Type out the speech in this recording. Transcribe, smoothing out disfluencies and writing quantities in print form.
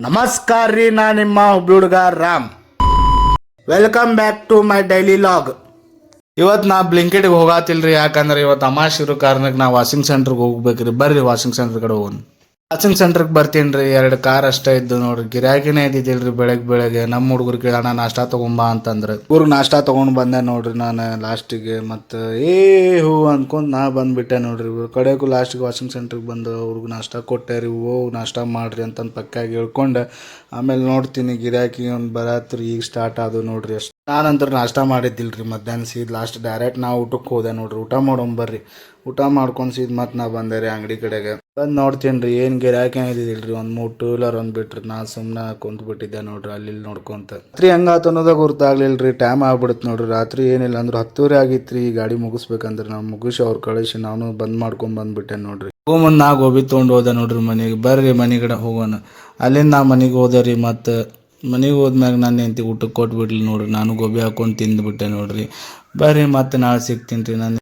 ನಮಸ್ಕಾರ ರೀ, ನಾ ನಿಮ್ಮ ಹುಬ್ಳಿ ಹುಡುಗ Ram. Welcome back to my daily vlog. ಇವತ್ತು ನಾ ಬ್ಲಿಂಕೆಟ್ಗೆ ಹೋಗಾತಿಲ್ರಿ, ಯಾಕಂದ್ರೆ ಇವತ್ತು ಅಮಾಶ್ ಇರೋ ಕಾರಣಕ್ಕೆ ನಾ ವಾಷಿಂಗ್ ಸೆಂಟ್ರಿಗೆ ಹೋಗ್ಬೇಕ್ರಿ. ಬರ್ರಿ ವಾಷಿಂಗ್ ಸೆಂಟರ್ ಕಡೆ ಹೋಗೋಣ. ವಾಷಿಂಗ್ ಸೆಂಟ್ರಿಗೆ ಬರ್ತೀನಿ ರೀ. 2 ಕಾರ್ ಅಷ್ಟೇ ಇದ್ದು ನೋಡ್ರಿ. ಗಿರಾಕಿನೇ ಇದ್ದಿದ್ದಿಲ್ರಿ ಬೆಳಗ್ಗೆ. ನಮ್ಮ ಹುಡುಗರು ಕೇಳೋಣ ನಾಷ್ಟಾ ತೊಗೊಂಬಾ ಅಂತಂದ್ರೆ ಊರಿಗೆ ನಾಷ್ಟಾ ತೊಗೊಂಡು ಬಂದೆ ನೋಡ್ರಿ. ನಾನು ಲಾಸ್ಟಿಗೆ ಮತ್ತು ಹೂ ಅಂದ್ಕೊಂಡು ನಾ ಬಂದುಬಿಟ್ಟೆ ನೋಡ್ರಿ. ಕಡೆಗೂ ಲಾಸ್ಟಿಗೆ ವಾಷಿಂಗ್ ಸೆಂಟ್ರಿಗೆ ಬಂದು ಅವ್ರಿಗೆ ನಾಷ್ಟಾ ಕೊಟ್ಟೆ ರೀ. ನಾಷ್ಟಾ ಮಾಡಿರಿ ಅಂತಂದು ಪಕ್ಕಾಗಿ ಹೇಳ್ಕೊಂಡು ಆಮೇಲೆ ನೋಡ್ತೀನಿ ಗಿರಾಕಿ ಒಂದು ಬರತ್ರಿ. ಈಗ ಸ್ಟಾರ್ಟ್ ಆದವು ನೋಡ್ರಿ. ಅಷ್ಟು ನಾನಂತರ ನಾಷ್ಟಾ ಮಾಡಿದ್ದಿಲ್ರಿ ಮಧ್ಯಾಹ್ನ. ಸೀದ್ ಲಾಸ್ಟ್ ಡೈರೆಕ್ಟ್ ನಾವು ಊಟಕ್ಕೆ ಹೋದೆ ನೋಡ್ರಿ. ಊಟ ಮಾಡೋಣ ಬರ್ರಿ. ಊಟ ಮಾಡ್ಕೊಂಡು ಸೀದ್ ಮತ್ತೆ ನಾ ಬಂದೆ ರೀ ಅಂಗಡಿ ಕಡೆಗೆ. ಬಂದು ನೋಡ್ತೀನಿ ರೀ, ಏನು ಗಿರಾಕಿ ಇದ್ದಿದ್ದಿಲ್ರಿ. ಒಂದು 3 ಟೂ ವೀಲರ್ ಒಂದು ಬಿಟ್ರಿ. ನಾ ಸುಮ್ಮನೆ ಕುಂತು ಬಿಟ್ಟಿದ್ದೆ ನೋಡ್ರಿ ಅಲ್ಲಿ ನೋಡ್ಕೊಂತ. ರಾತ್ರಿ ಹೆಂಗಾತು ಅನ್ನೋದಾಗ ಗೊತ್ತಾಗ್ಲಿಲ್ಲ ರೀ. ಟೈಮ್ ಆಗ್ಬಿಡುತ್ತೆ ನೋಡ್ರಿ. ರಾತ್ರಿ ಏನಿಲ್ಲ ಅಂದ್ರೆ 10 ಆಗಿತ್ತು ರೀ. ಈ ಗಾಡಿ ಮುಗಿಸ್ಬೇಕಂದ್ರೆ ನಾವು ಮುಗಿಸಿ ಅವ್ರು ಕಳಿಸಿ ನಾನು ಬಂದ್ ಮಾಡ್ಕೊಂಡು ಬಂದ್ಬಿಟ್ಟೆ ನೋಡ್ರಿ. ಹೋಗ್ಬಂದು ನಾ ಗೋಬಿ ತೊಗೊಂಡು ಹೋದೆ ನೋಡ್ರಿ ಮನೆಗೆ. ಬರ್ರಿ ಮನೆ ಕಡೆ ಹೋಗೋಣ. ಅಲ್ಲಿಂದ ನಾ ಮನೆಗೆ ಹೋದೆ ರೀ. ಮತ್ತು ಮನೆಗೆ ಹೋದ್ಮ್ಯಾಗ ನಾನು ಹೆಂಡತಿ ಊಟಕ್ಕೆ ಕೊಟ್ಬಿಡ್ಲಿ ನೋಡ್ರಿ. ನಾನು ಗೋಬಿ ಹಾಕೊಂಡು ತಿಂದುಬಿಟ್ಟೆ ನೋಡ್ರಿ. ಬರ್ರಿ ಮತ್ತೆ ನಾಳೆ ಸಿಗ್ತೀನಿ ರೀ ನಾನು.